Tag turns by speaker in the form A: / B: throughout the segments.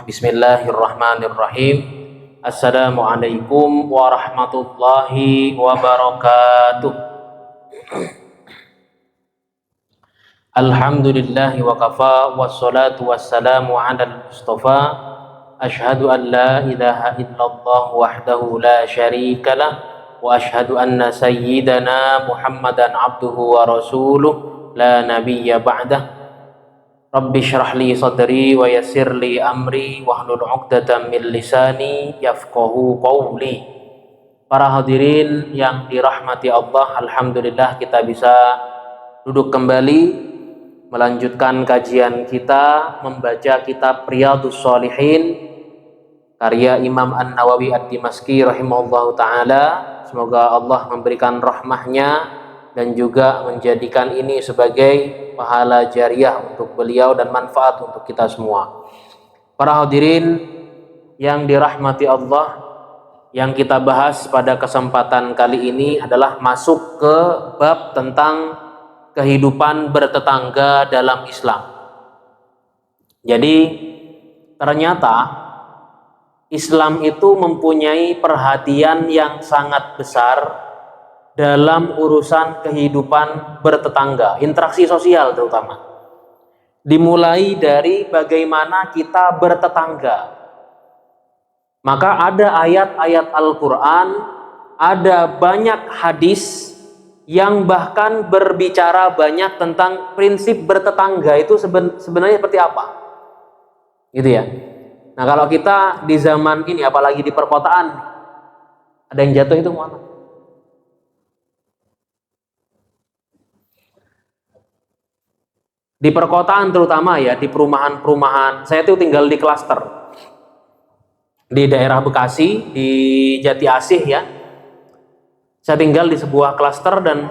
A: Bismillahirrahmanirrahim. Assalamualaikum warahmatullahi wabarakatuh. Alhamdulillahi wa kafa, wassalatu wassalamu ala al-mustafa. Ashhadu an la ilaha illallah wahdahu la syarika lah, wa ashhadu anna sayyidana Muhammadan abduhu wa rasuluh la nabiyya ba'dah. Rabbi syrah li sadri wa yassir li amri wahlul 'uqdatam min lisani yafqahu qawli. Para hadirin yang dirahmati Allah, alhamdulillah kita bisa duduk kembali melanjutkan kajian kita membaca kitab Riyadhus Shalihin karya Imam An-Nawawi Ad-Dimashqi rahimahullahu taala. Semoga Allah memberikan rahmahnya dan juga menjadikan ini sebagai pahala jariah untuk beliau dan manfaat untuk kita semua. Para hadirin yang dirahmati Allah, yang kita bahas pada kesempatan kali ini adalah masuk ke bab tentang kehidupan bertetangga dalam Islam. Jadi ternyata Islam itu mempunyai perhatian yang sangat besar dalam urusan kehidupan bertetangga, interaksi sosial terutama. Dimulai dari bagaimana kita bertetangga. Maka ada ayat-ayat Al-Quran, ada banyak hadis yang bahkan berbicara banyak tentang prinsip bertetangga itu sebenarnya seperti apa. Gitu ya. Nah kalau kita di zaman ini, apalagi di perkotaan, ada yang jatuh itu mana? Di perkotaan terutama ya, di perumahan-perumahan. Saya tuh tinggal di klaster di daerah Bekasi, di Jati Asih ya. Saya tinggal di sebuah klaster dan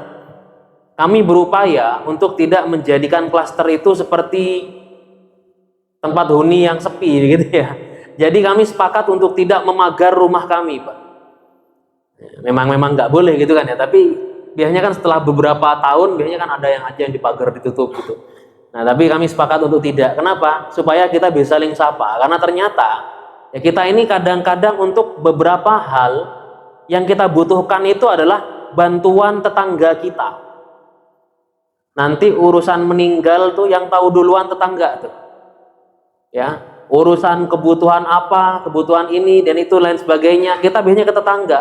A: kami berupaya untuk tidak menjadikan klaster itu seperti tempat huni yang sepi gitu ya. Jadi kami sepakat untuk tidak memagar rumah kami, Pak. Memang nggak boleh gitu kan ya, tapi biasanya kan setelah beberapa tahun biasanya kan ada yang dipagar, ditutup gitu. Nah, tapi kami sepakat untuk tidak. Kenapa? Supaya kita bisa saling sapa. Karena ternyata ya kita ini kadang-kadang untuk beberapa hal yang kita butuhkan itu adalah bantuan tetangga kita. Nanti urusan meninggal tuh yang tahu duluan tetangga tuh. Ya, urusan kebutuhan apa, kebutuhan ini dan itu lain sebagainya, kita biasanya ke tetangga.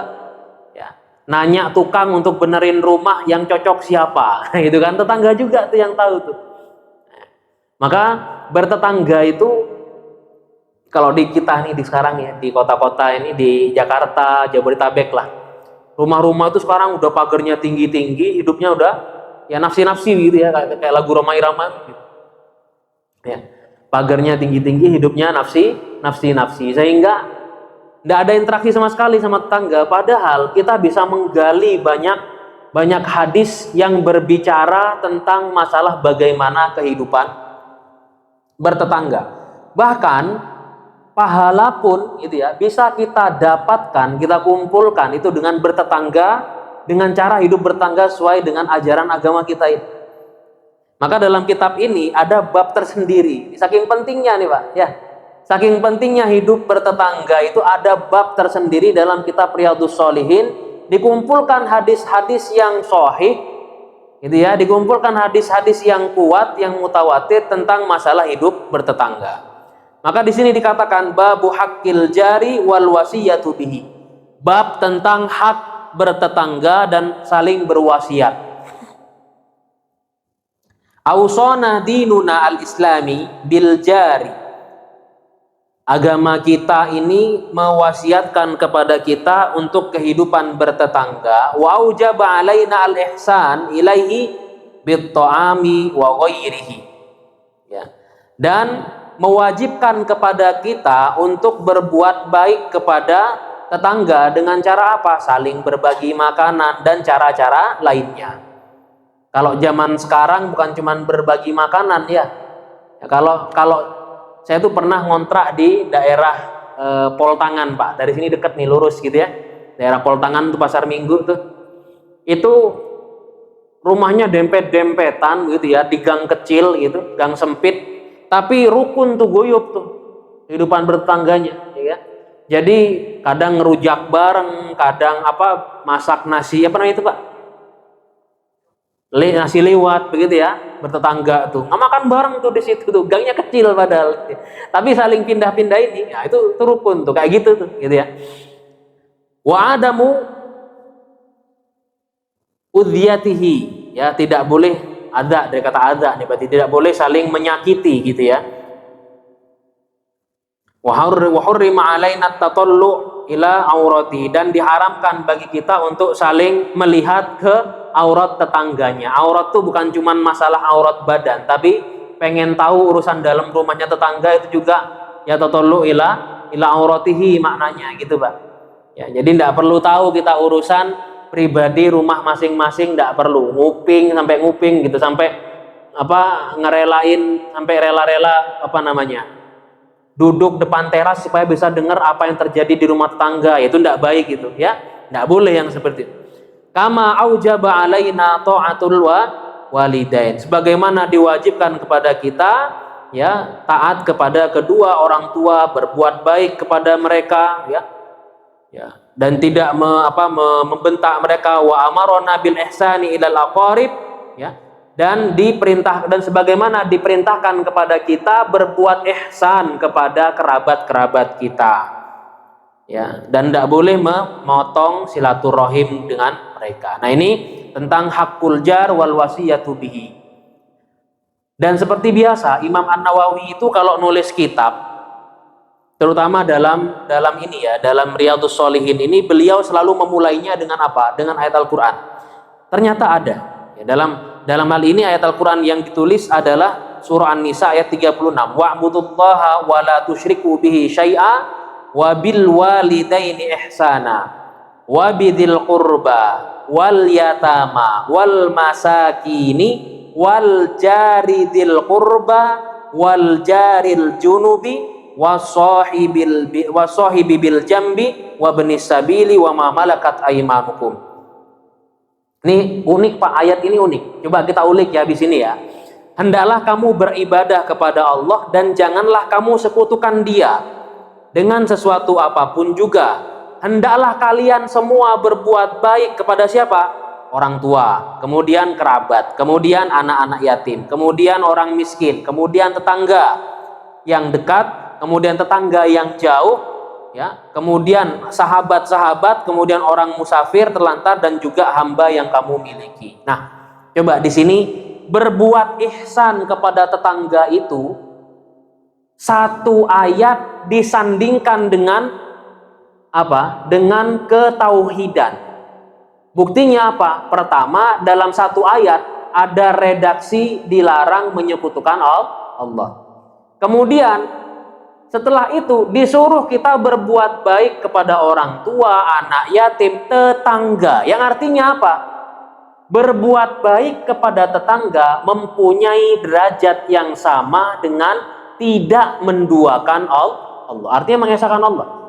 A: Ya, nanya tukang untuk benerin rumah yang cocok siapa. Gitu kan, tetangga juga tuh yang tahu tuh. Maka bertetangga itu kalau di kita nih di sekarang ya, di kota-kota ini, di Jakarta, Jabodetabek lah, rumah-rumah itu sekarang udah pagarnya tinggi-tinggi, hidupnya udah ya nafsi-nafsi gitu ya, kayak lagu Rhoma Irama gitu. Ya, pagarnya tinggi-tinggi, hidupnya nafsi-nafsi, sehingga tidak ada interaksi sama sekali sama tetangga. Padahal kita bisa menggali banyak hadis yang berbicara tentang masalah bagaimana kehidupan bertetangga. Bahkan pahala pun itu ya bisa kita dapatkan, kita kumpulkan itu dengan bertetangga, dengan cara hidup bertetangga sesuai dengan ajaran agama kita ini. Maka dalam kitab ini ada bab tersendiri. Saking pentingnya nih Pak, ya. Saking pentingnya hidup bertetangga itu ada bab tersendiri dalam kitab Riyadhus Shalihin, dikumpulkan hadis-hadis yang sahih gitu ya, dikumpulkan hadis-hadis yang kuat, yang mutawatir tentang masalah hidup bertetangga. Maka di sini dikatakan babu haqqil jari wal wasiyatu bihi. Bab tentang hak bertetangga dan saling berwasiat. Ausana dinuna al-islami bil jari. Agama kita ini mewasiatkan kepada kita untuk kehidupan bertetangga. Wa aujaba alaina al-ihsan ilaihi bit ta'ami wa ghairihi. Ya. Dan mewajibkan kepada kita untuk berbuat baik kepada tetangga dengan cara apa? Saling berbagi makanan dan cara-cara lainnya. Kalau zaman sekarang bukan cuma berbagi makanan ya. Kalau saya tuh pernah ngontrak di daerah Poltangan Pak, dari sini deket nih lurus gitu ya, daerah Poltangan tuh pasar Minggu tuh, itu rumahnya dempet-dempetan gitu ya, di gang kecil gitu, gang sempit, tapi rukun tuh, guyup tuh, kehidupan bertetangganya, ya. Jadi kadang ngerujak bareng, kadang masak nasi namanya itu Pak? Nasi lewat begitu ya, bertetangga tuh. Nggak makan bareng tuh di situ tuh, gangnya kecil padahal. Tapi saling pindah-pindah ini, ya itu rukun tuh kayak gitu tuh, gitu ya. Wa adamu udhiyatihi, ya tidak boleh ada, dari kata ada nih berarti tidak boleh saling menyakiti gitu ya. Wa hurrima alaina tatallu ila aurati, dan diharamkan bagi kita untuk saling melihat ke aurat tetangganya. Aurat tuh bukan cuman masalah aurat badan, tapi pengen tahu urusan dalam rumahnya tetangga itu juga ya tatallu ila auratihi maknanya gitu Pak. Ya, jadi tidak perlu tahu kita urusan pribadi rumah masing-masing, tidak perlu sampai nguping gitu, sampai ngerelain, sampai rela-rela duduk depan teras supaya bisa dengar apa yang terjadi di rumah tetangga. Itu tidak baik gitu ya, tidak boleh yang seperti itu. Kama aujaba alaina ta'atul walidain, sebagaimana diwajibkan kepada kita ya taat kepada kedua orang tua, berbuat baik kepada mereka ya, dan tidak membentak mereka. Wa amarona bil ihsani ilal aqarib, ya, dan sebagaimana diperintahkan kepada kita berbuat ihsan kepada kerabat-kerabat kita, ya, dan tidak boleh memotong silaturahim dengan mereka. Nah, ini tentang hakul jar wal wasiyatu bihi. Dan seperti biasa Imam An-Nawawi itu kalau nulis kitab, terutama dalam ini ya, dalam Riyadhus Shalihin ini, beliau selalu memulainya dengan apa? Dengan ayat Al-Qur'an. Ternyata ada ya, dalam hal ini ayat Al-Qur'an yang ditulis adalah surah An-Nisa ayat 36. Wa'budullaha wa la tusyriku bihi syai'a wa bil walidaini ihsana wa bidzil qurba wal yatama wal masakini wal jari dzil qurba wal jaril junubi wasahibi bil jambi wa benis sabili wa ma malakat aymanukum. Ini unik Pak, ayat ini unik. Coba kita ulik ya di sini ya. Hendaklah kamu beribadah kepada Allah dan janganlah kamu sekutukan Dia dengan sesuatu apapun juga. Hendaklah kalian semua berbuat baik kepada siapa? Orang tua, kemudian kerabat, kemudian anak-anak yatim, kemudian orang miskin, kemudian tetangga yang dekat, kemudian tetangga yang jauh, ya, kemudian sahabat-sahabat, kemudian orang musafir terlantar, dan juga hamba yang kamu miliki. Nah, coba di sini berbuat ihsan kepada tetangga itu satu ayat disandingkan dengan apa? Dengan ketauhidan. Buktinya apa? Pertama, dalam satu ayat ada redaksi dilarang menyekutukan Allah. Kemudian setelah itu disuruh kita berbuat baik kepada orang tua, anak yatim, tetangga. Yang artinya apa? Berbuat baik kepada tetangga mempunyai derajat yang sama dengan tidak menduakan Allah. Artinya mengesahkan Allah.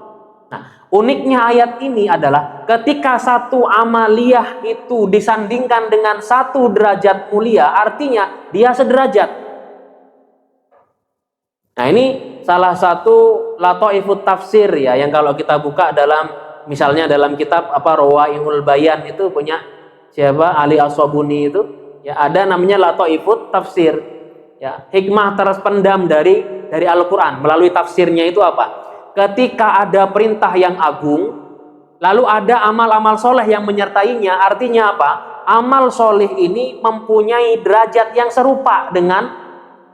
A: Nah, uniknya ayat ini adalah ketika satu amaliyah itu disandingkan dengan satu derajat mulia, artinya dia sederajat. Nah, ini salah satu lataifut tafsir ya, yang kalau kita buka misalnya dalam kitab Rawaihul Bayan itu punya siapa? Ali As-Sabuni itu ya, ada namanya lataifut tafsir ya, hikmah terpendam dari Al-Qur'an melalui tafsirnya itu apa? Ketika ada perintah yang agung lalu ada amal-amal soleh yang menyertainya, artinya apa? Amal soleh ini mempunyai derajat yang serupa dengan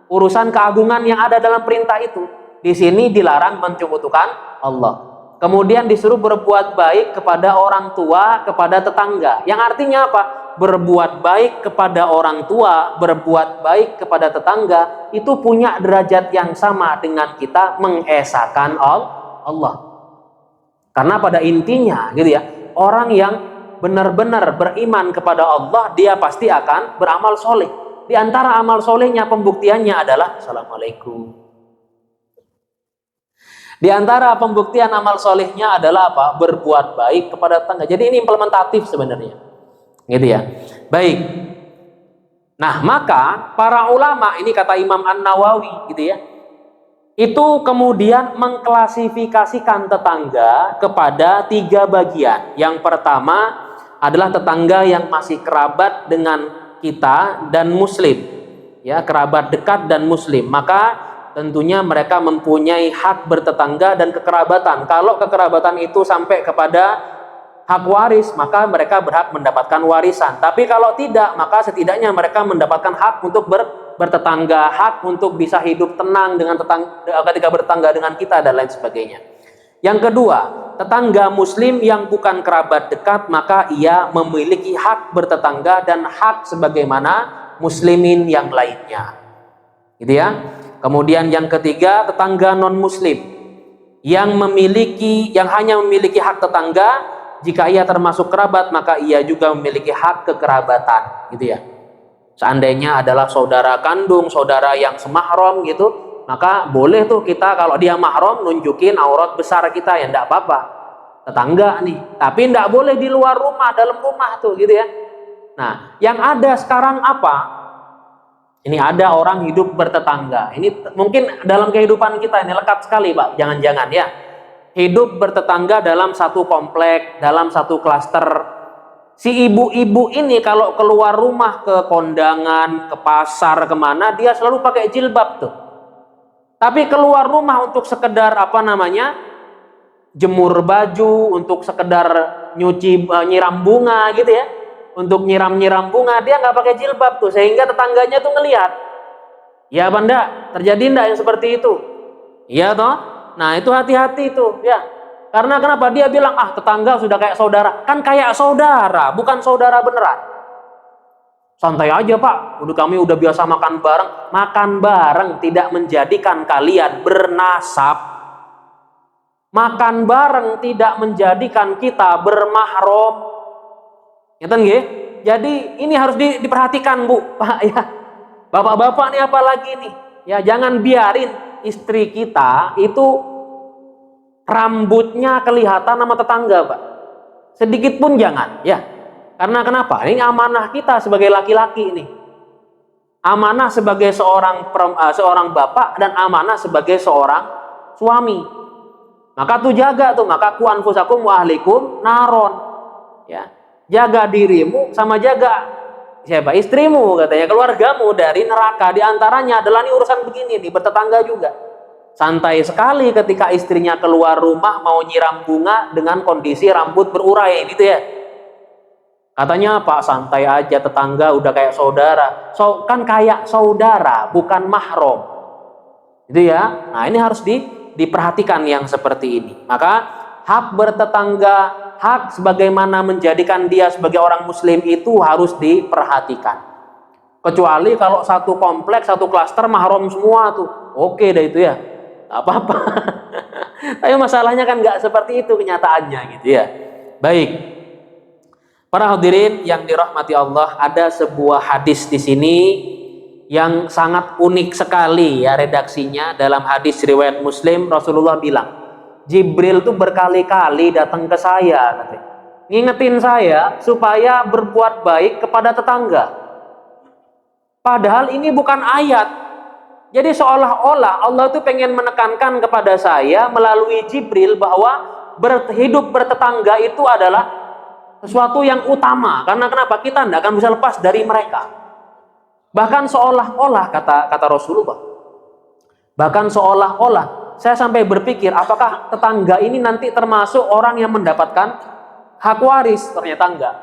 A: urusan keagungan yang ada dalam perintah itu. Di sini dilarang menyekutukan Allah. Kemudian disuruh berbuat baik kepada orang tua, kepada tetangga. Yang artinya apa? Berbuat baik kepada orang tua, berbuat baik kepada tetangga, itu punya derajat yang sama dengan kita mengesahkan Allah. Karena pada intinya gitu ya, orang yang benar-benar beriman kepada Allah, dia pasti akan beramal soleh. Di antara amal solehnya, pembuktiannya adalah Assalamualaikum. Di antara pembuktian amal solehnya adalah apa? Berbuat baik kepada tetangga. Jadi ini implementatif sebenarnya, gitu ya. Baik. Nah, maka para ulama ini kata Imam An-Nawawi, gitu ya, itu kemudian mengklasifikasikan tetangga kepada 3 bagian. Yang pertama adalah tetangga yang masih kerabat dengan kita dan muslim, ya, kerabat dekat dan muslim. Maka tentunya mereka mempunyai hak bertetangga dan kekerabatan. Kalau kekerabatan itu sampai kepada hak waris, maka mereka berhak mendapatkan warisan. Tapi kalau tidak, maka setidaknya mereka mendapatkan hak untuk bertetangga, hak untuk bisa hidup tenang dengan ketika bertetangga dengan kita dan lain sebagainya. Yang kedua, tetangga muslim yang bukan kerabat dekat, maka ia memiliki hak bertetangga dan hak sebagaimana muslimin yang lainnya. Gitu ya. Kemudian yang ketiga, tetangga non muslim yang hanya memiliki hak tetangga. Jika ia termasuk kerabat, maka ia juga memiliki hak kekerabatan, gitu ya. Seandainya adalah saudara kandung, saudara yang semahram gitu, maka boleh tuh kita kalau dia mahram nunjukin aurat besar kita, ya enggak apa-apa. Tetangga nih, tapi enggak boleh di luar rumah, dalam rumah tuh, gitu ya. Nah, yang ada sekarang apa? Ini ada orang hidup bertetangga. Ini mungkin dalam kehidupan kita ini lekat sekali, Pak. Jangan-jangan ya. Hidup bertetangga dalam satu komplek, dalam satu klaster. Si ibu-ibu ini kalau keluar rumah ke kondangan, ke pasar, kemana, dia selalu pakai jilbab tuh. Tapi keluar rumah untuk sekedar jemur baju, untuk sekedar nyiram bunga gitu ya, untuk nyiram bunga, dia nggak pakai jilbab tuh, sehingga tetangganya tuh ngelihat. Ya banda, terjadi enggak yang seperti itu? Iya toh? Nah itu hati-hati itu ya. Karena kenapa? Dia bilang, tetangga sudah kayak saudara. Kan kayak saudara, bukan saudara beneran. Santai aja Pak, kami udah biasa makan bareng. Makan bareng tidak menjadikan kalian bernasab. Makan bareng tidak menjadikan kita bermahram. Ngeten nggih? Jadi ini harus diperhatikan Bu, Pak ya. Bapak-bapak nih apalagi nih. Ya jangan biarin istri kita itu rambutnya kelihatan sama tetangga, Pak. Sedikit pun jangan, ya. Karena kenapa? Ini amanah kita sebagai laki-laki ini. Amanah sebagai seorang bapak dan amanah sebagai seorang suami. Maka tuh jaga tuh, maka ku anfusakum wa ahlikum naron. Ya. Jaga dirimu sama jaga siapa? Istrimu katanya, keluargamu dari neraka. Di antaranya adalah nih urusan begini nih, bertetangga juga. Santai sekali ketika istrinya keluar rumah mau nyiram bunga dengan kondisi rambut berurai gitu ya. Katanya Pak santai aja, tetangga udah kayak saudara. Kan kayak saudara, bukan mahram. Gitu ya. Nah, ini harus diperhatikan yang seperti ini. Maka hak bertetangga, hak sebagaimana menjadikan dia sebagai orang muslim itu harus diperhatikan. Kecuali kalau satu kompleks, satu klaster mahram semua tuh. Oke deh itu ya. Gak apa-apa. Tapi masalahnya kan nggak seperti itu kenyataannya gitu ya. Baik. Para hadirin yang dirahmati Allah, ada sebuah hadis di sini yang sangat unik sekali ya redaksinya. Dalam hadis riwayat Muslim, Rasulullah bilang, Jibril tuh berkali-kali datang ke saya, katanya, ngingetin saya supaya berbuat baik kepada tetangga. Padahal ini bukan ayat. Jadi seolah-olah Allah itu pengen menekankan kepada saya melalui Jibril bahwa hidup bertetangga itu adalah sesuatu yang utama. Karena kenapa? Kita tidak akan bisa lepas dari mereka. Bahkan seolah-olah kata Rasulullah. Bahkan seolah-olah saya sampai berpikir apakah tetangga ini nanti termasuk orang yang mendapatkan hak waris? Ternyata enggak.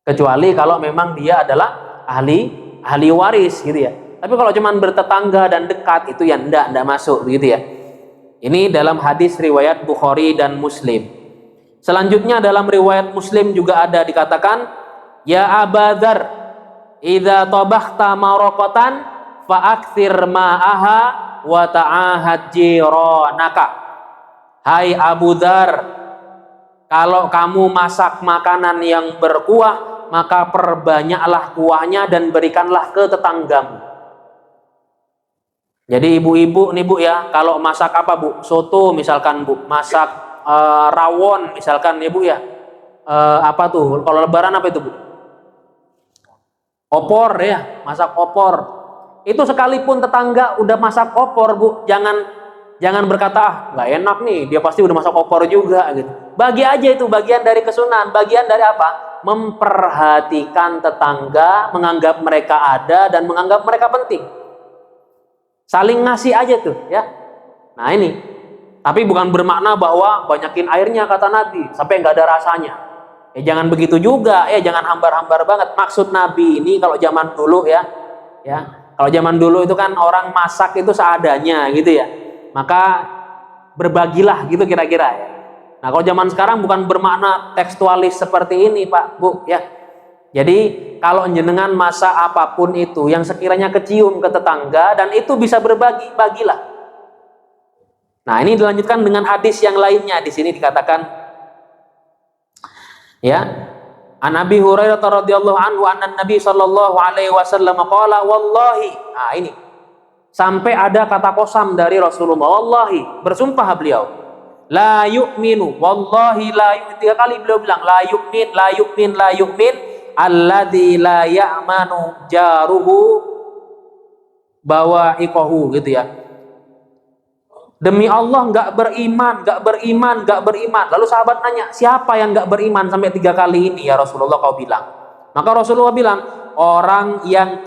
A: Kecuali kalau memang dia adalah ahli waris gitu ya. Tapi kalau cuman bertetangga dan dekat itu ya enggak masuk gitu ya. Ini dalam hadis riwayat Bukhari dan Muslim. Selanjutnya dalam riwayat Muslim juga ada dikatakan, ya Abadzar, idza tabakhta maraqatan fa'aktsir ma'aha wa ta'ahad jiranaka. Hai Abu Dzar, kalau kamu masak makanan yang berkuah, maka perbanyaklah kuahnya dan berikanlah ke tetanggamu. Jadi ibu-ibu nih Bu ya, kalau masak apa Bu? Soto misalkan Bu, masak rawon misalkan nih Bu ya. Apa tuh? Kalau lebaran apa itu Bu? Opor ya, masak opor. Itu sekalipun tetangga udah masak opor, Bu, jangan berkata, ah nggak enak nih, dia pasti udah masak opor juga gitu. Bagi aja, itu bagian dari kesunahan, bagian dari apa? Memperhatikan tetangga, menganggap mereka ada dan menganggap mereka penting. Saling ngasih aja tuh ya. Nah ini, tapi bukan bermakna bahwa banyakin airnya kata Nabi sampai nggak ada rasanya. Jangan begitu juga, jangan hambar-hambar banget. Maksud Nabi ini kalau zaman dulu ya, kalau zaman dulu itu kan orang masak itu seadanya gitu ya. Maka berbagilah gitu kira-kira ya. Nah kalau zaman sekarang bukan bermakna tekstualis seperti ini Pak Bu ya. Jadi kalau jenengan masak apapun itu yang sekiranya kecium ke tetangga dan itu bisa berbagi, bagilah. Nah ini dilanjutkan dengan hadis yang lainnya. Di sini dikatakan ya, An Abi Hurairah radhiyallahu anhu anna Nabi sallallahu alaihi wasallam qala wallahi. Nah ini sampai ada kata qasam dari Rasulullah, wallahi, bersumpah beliau, la yu'minu, wallahi la yu'min, 3 kali beliau bilang la yu'min, la yu'min, la yu'min alladzi la ya'manu jaruhu bawa'iqahu gitu ya. Demi Allah nggak beriman, nggak beriman, nggak beriman. Lalu sahabat nanya, siapa yang nggak beriman sampai 3 kali ini ya Rasulullah kau bilang? Maka Rasulullah bilang, orang yang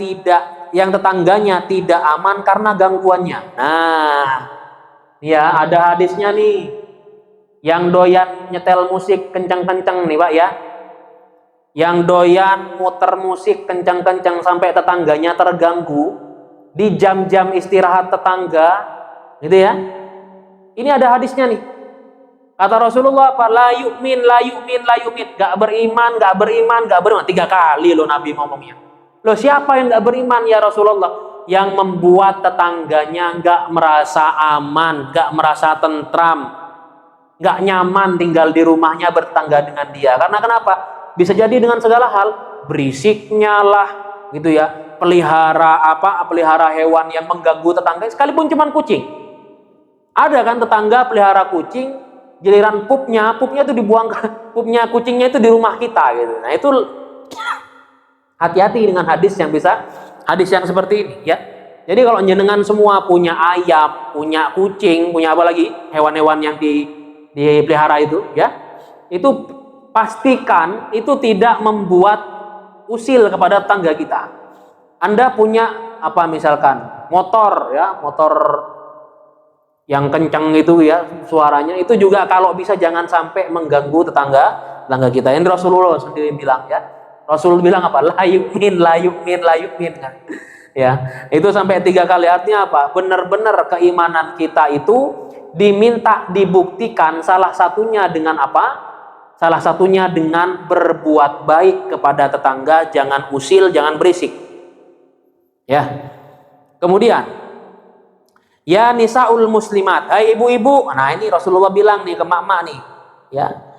A: tetangganya tidak aman karena gangguannya. Nah, ya ada hadisnya nih. Yang doyan nyetel musik kencang-kencang nih Pak ya. Yang doyan muter musik kencang-kencang sampai tetangganya terganggu di jam-jam istirahat tetangga, gitu ya. Ini ada hadisnya nih. Kata Rasulullah apa? La yu'min, la yu'min, la yu'min. Gak beriman, gak beriman, gak beriman. 3 kali loh Nabi ngomongnya. Loh siapa yang gak beriman ya Rasulullah? Yang membuat tetangganya gak merasa aman, gak merasa tentram, gak nyaman tinggal di rumahnya bertetangga dengan dia. Karena kenapa? Bisa jadi dengan segala hal, berisiknya lah, gitu ya. Pelihara hewan yang mengganggu tetangga, sekalipun cuma kucing. Ada kan tetangga pelihara kucing, giliran pupnya itu dibuang, pupnya kucingnya itu di rumah kita gitu. Nah itu hati-hati dengan hadis yang seperti ini ya. Jadi kalau jenengan semua punya ayam, punya kucing, punya apa lagi hewan-hewan yang dipelihara itu ya, itu pastikan itu tidak membuat usil kepada tetangga kita. Anda punya apa misalkan motor ya, motor yang kencang itu ya suaranya, itu juga kalau bisa jangan sampai mengganggu tetangga kita. Ini Rasulullah sendiri bilang ya. Rasul bilang apa? La yu'min, la yu'min, la yu'min kan. Ya, itu sampai 3 kali. Artinya apa? Benar-benar keimanan kita itu diminta dibuktikan, salah satunya dengan apa? Salah satunya dengan berbuat baik kepada tetangga, jangan usil, jangan berisik. Ya. Kemudian ya nisaul muslimat, hai ibu-ibu. Nah ini Rasulullah bilang nih ke mak-mak nih, ya.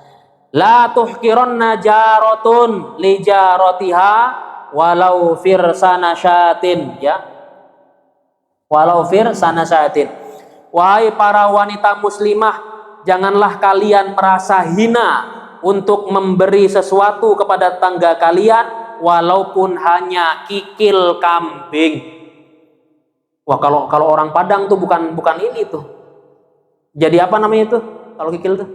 A: La tuhkiranna jaratun li jaratiha walau firsana syatin, ya. Walau firsana syatin. Wahai para wanita muslimah, janganlah kalian merasa hina untuk memberi sesuatu kepada tetangga kalian walaupun hanya kikil kambing. Wah kalau orang Padang tuh bukan ini tuh. Jadi apa namanya itu kalau kikil tuh?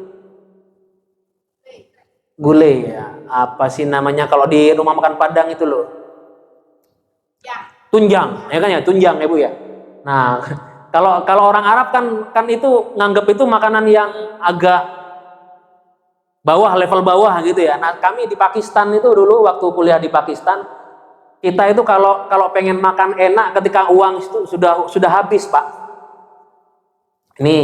A: Gulai ya. Apa sih namanya kalau di rumah makan Padang itu loh? Tunjang, ya kan ya, tunjang ya Bu ya. Nah, kalau orang Arab kan itu nganggep itu makanan yang agak bawah, level bawah gitu ya. Nah, kami di Pakistan itu dulu waktu kuliah di Pakistan, kita itu kalau pengen makan enak ketika uang itu sudah habis Pak. Ini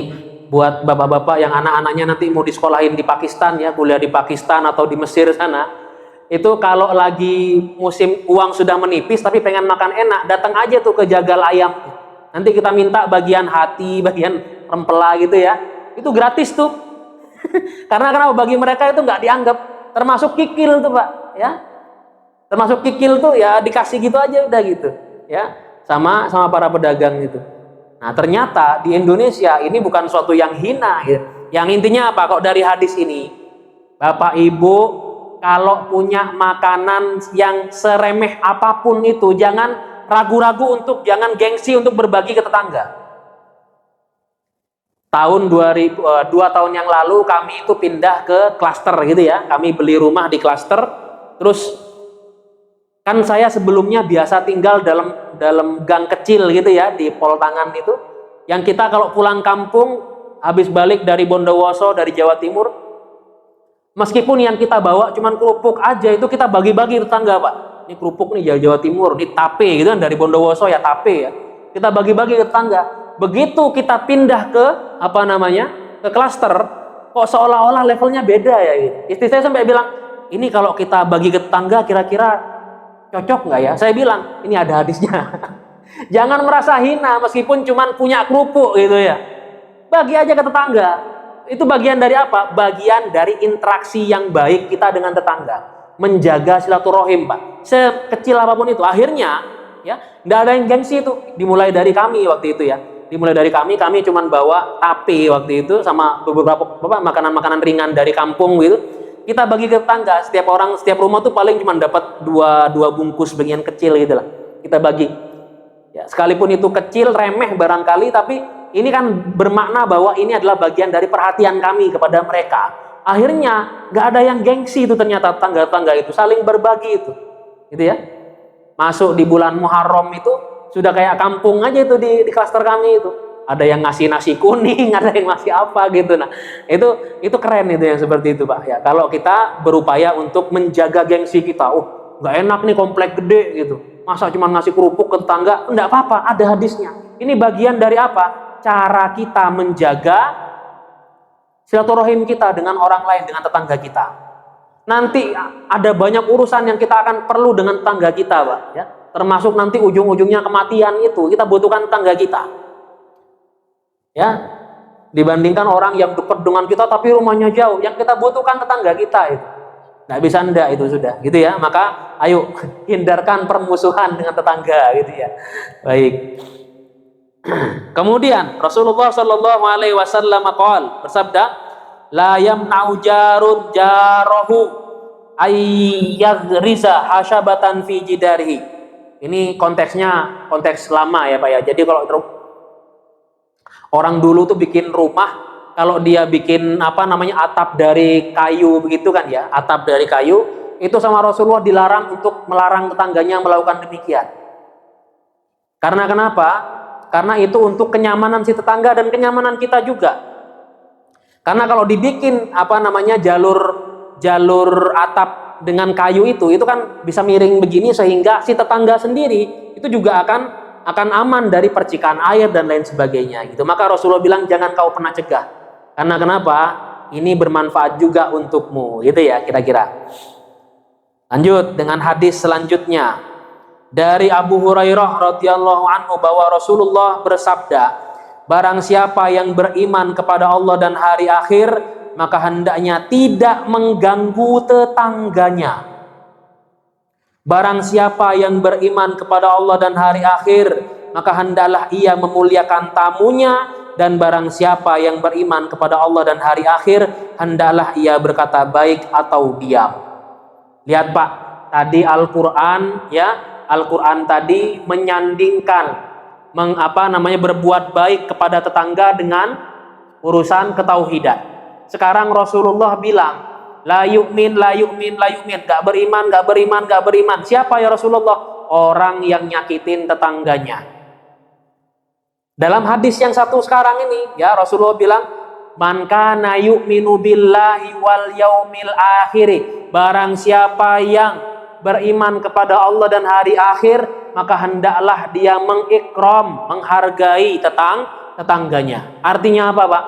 A: buat bapak-bapak yang anak-anaknya nanti mau disekolahin di Pakistan ya, kuliah di Pakistan atau di Mesir sana, itu kalau lagi musim uang sudah menipis tapi pengen makan enak, datang aja tuh ke Jagal Ayam. Nanti kita minta bagian hati, bagian rempela gitu ya, itu gratis tuh. Karena kenapa? Bagi mereka itu nggak dianggap termasuk kikil tuh Pak ya. Termasuk kikil tuh ya dikasih gitu aja udah gitu ya, sama para pedagang gitu. Nah ternyata di Indonesia ini bukan suatu yang hina ya. Yang intinya apa? Kok dari hadis ini Bapak Ibu kalau punya makanan yang seremeh apapun itu jangan ragu-ragu untuk jangan gengsi untuk berbagi ke tetangga. Tahun 2 tahun yang lalu kami itu pindah ke klaster gitu ya. Kami beli rumah di klaster. Terus kan saya sebelumnya biasa tinggal dalam gang kecil gitu ya di Poltangan itu. Yang kita kalau pulang kampung habis balik dari Bondowoso dari Jawa Timur, meskipun yang kita bawa cuman kerupuk aja itu kita bagi-bagi tetangga, Pak. Ini kerupuk nih Jawa Timur, ini tape gitu kan dari Bondowoso ya tape ya. Kita bagi-bagi ke tetangga. Begitu kita pindah ke ke klaster, kok seolah-olah levelnya beda ya gitu. Istri saya sampai bilang, ini kalau kita bagi ke tetangga kira-kira cocok nggak ya? Saya bilang, ini ada hadisnya. Jangan merasa hina meskipun cuman punya kerupuk gitu ya. Bagi aja ke tetangga. Itu bagian dari apa? Bagian dari interaksi yang baik kita dengan tetangga. Menjaga silaturahim, Pak. Sekecil apapun itu. Akhirnya, ya, nggak ada yang gengsi itu. Dimulai dari kami waktu itu ya. Dimulai dari kami cuman bawa tape waktu itu sama beberapa makanan-makanan ringan dari kampung gitu. Kita bagi ke tetangga. Setiap rumah tuh paling cuma dapat dua bungkus bagian kecil gitu lah. Kita bagi. Ya, sekalipun itu kecil, remeh barangkali, tapi ini kan bermakna bahwa ini adalah bagian dari perhatian kami kepada mereka. Akhirnya nggak ada yang gengsi itu ternyata tetangga-tetangga itu saling berbagi itu, gitu ya. Masuk di bulan Muharram itu sudah kayak kampung aja itu di klaster kami itu. Ada yang ngasih nasi kuning, ada yang ngasih apa gitu. Nah, itu keren itu yang seperti itu, Pak. Ya, kalau kita berupaya untuk menjaga gengsi kita, nggak enak nih komplek gede gitu. Masa cuma ngasih kerupuk ke tetangga? Enggak apa-apa, ada hadisnya. Ini bagian dari apa? Cara kita menjaga silaturahim kita dengan orang lain, dengan tetangga kita. Nanti ada banyak urusan yang kita akan perlu dengan tetangga kita, Pak. Ya, termasuk nanti ujung-ujungnya kematian itu kita butuhkan tetangga kita. Ya, dibandingkan orang yang dekat dengan kita tapi rumahnya jauh, yang kita butuhkan tetangga kita itu. Nggak bisa ndak itu sudah, gitu ya. Maka ayo hindarkan permusuhan dengan tetangga, gitu ya. Baik. Kemudian Rasulullah Shallallahu Alaihi Wasallam bersabda, la yamna'u jarun jarahu ayyagriza hasyabatan fi jidarihi. Ini konteksnya konteks lama ya Pak ya. Jadi kalau orang dulu tuh bikin rumah, kalau dia bikin atap dari kayu begitu kan ya, atap dari kayu, itu sama Rasulullah dilarang untuk melarang tetangganya melakukan demikian. Karena kenapa? Karena itu untuk kenyamanan si tetangga dan kenyamanan kita juga. Karena kalau dibikin jalur atap dengan kayu itu kan bisa miring begini sehingga si tetangga sendiri itu juga akan aman dari percikan air dan lain sebagainya gitu. Maka Rasulullah bilang jangan kau pernah cegah. Karena kenapa? Ini bermanfaat juga untukmu, gitu ya kira-kira. Lanjut dengan hadis selanjutnya. Dari Abu Hurairah radhiyallahu anhu bahwa Rasulullah bersabda, barang siapa yang beriman kepada Allah dan hari akhir, maka hendaknya tidak mengganggu tetangganya. Barang siapa yang beriman kepada Allah dan hari akhir, maka hendaklah ia memuliakan tamunya, dan barang siapa yang beriman kepada Allah dan hari akhir, hendaklah ia berkata baik atau diam. Lihat Pak, tadi Al-Qur'an ya, Al-Quran tadi menyandingkan berbuat baik kepada tetangga dengan urusan ketauhidan. Sekarang Rasulullah bilang la yu'min, gak beriman. Siapa ya Rasulullah? Orang yang nyakitin tetangganya. Dalam hadis yang satu sekarang ini ya, Rasulullah bilang man kana yu'minu billahi wal yaumil akhir, barang siapa yang beriman kepada Allah dan hari akhir, maka hendaklah dia mengikram, menghargai tetangganya. Artinya apa Pak?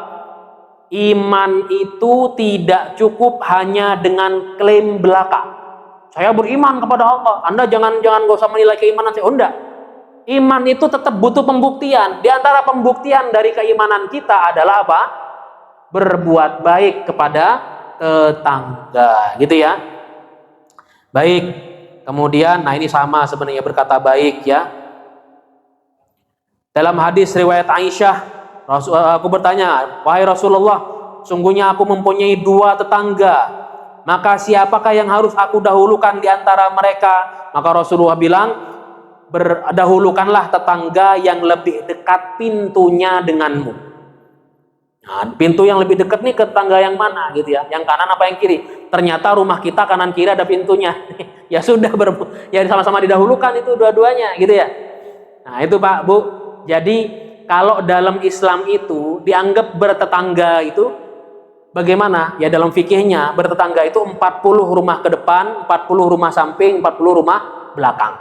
A: Iman itu tidak cukup hanya dengan klaim belaka. Saya beriman kepada Allah. Anda jangan gak usah menilai keimanan saya. Oh enggak. Iman itu tetap butuh pembuktian. Di antara pembuktian dari keimanan kita adalah apa? Berbuat baik kepada tetangga, gitu ya. Baik, kemudian, ini sama sebenarnya berkata baik ya. Dalam hadis riwayat Aisyah, aku bertanya, wahai Rasulullah, sungguhnya aku mempunyai 2 tetangga, maka siapakah yang harus aku dahulukan di antara mereka? Maka Rasulullah bilang, Berdahulukanlah tetangga yang lebih dekat pintunya denganmu. Nah, pintu yang lebih dekat nih ke tetangga yang mana gitu ya? Yang kanan apa yang kiri? Ternyata rumah kita kanan kiri ada pintunya. Ya sudah, ya sama-sama didahulukan itu dua-duanya gitu ya. Nah itu Pak Bu. Jadi kalau dalam Islam itu dianggap bertetangga itu bagaimana? Ya dalam fikihnya bertetangga itu 40 rumah ke depan, 40 rumah samping, 40 rumah belakang.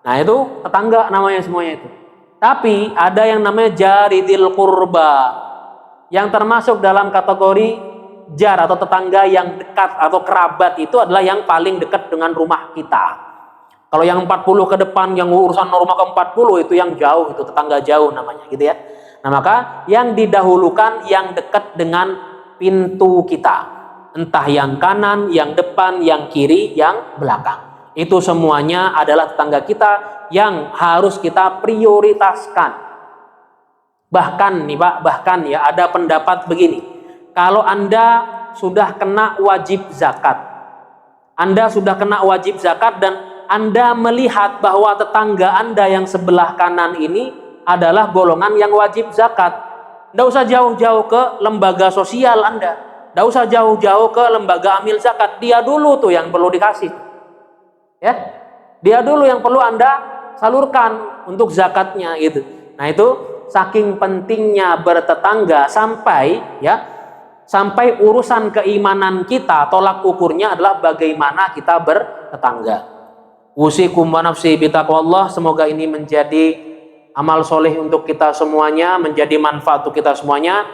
A: Nah itu tetangga namanya semuanya itu. Tapi ada yang namanya jaridil qurba, yang termasuk dalam kategori jar atau tetangga yang dekat atau kerabat itu adalah yang paling dekat dengan rumah kita. Kalau yang 40 ke depan, yang urusan rumah ke 40 itu yang jauh, itu tetangga jauh namanya gitu ya. Nah maka yang didahulukan yang dekat dengan pintu kita. Entah yang kanan, yang depan, yang kiri, yang belakang. Itu semuanya adalah tetangga kita yang harus kita prioritaskan. Bahkan nih Pak, bahkan ya ada pendapat begini. Kalau Anda sudah kena wajib zakat, Anda sudah kena wajib zakat dan Anda melihat bahwa tetangga Anda yang sebelah kanan ini adalah golongan yang wajib zakat, tidak usah jauh-jauh ke lembaga sosial Anda, tidak usah jauh-jauh ke lembaga amil zakat, dia dulu tuh yang perlu dikasih. Ya, dia dulu yang perlu Anda salurkan untuk zakatnya gitu. Nah itu saking pentingnya bertetangga sampai urusan keimanan kita tolak ukurnya adalah bagaimana kita bertetangga. Usikum wa nafsi bitaqwallah. Semoga ini menjadi amal soleh untuk kita semuanya, menjadi manfaat untuk kita semuanya.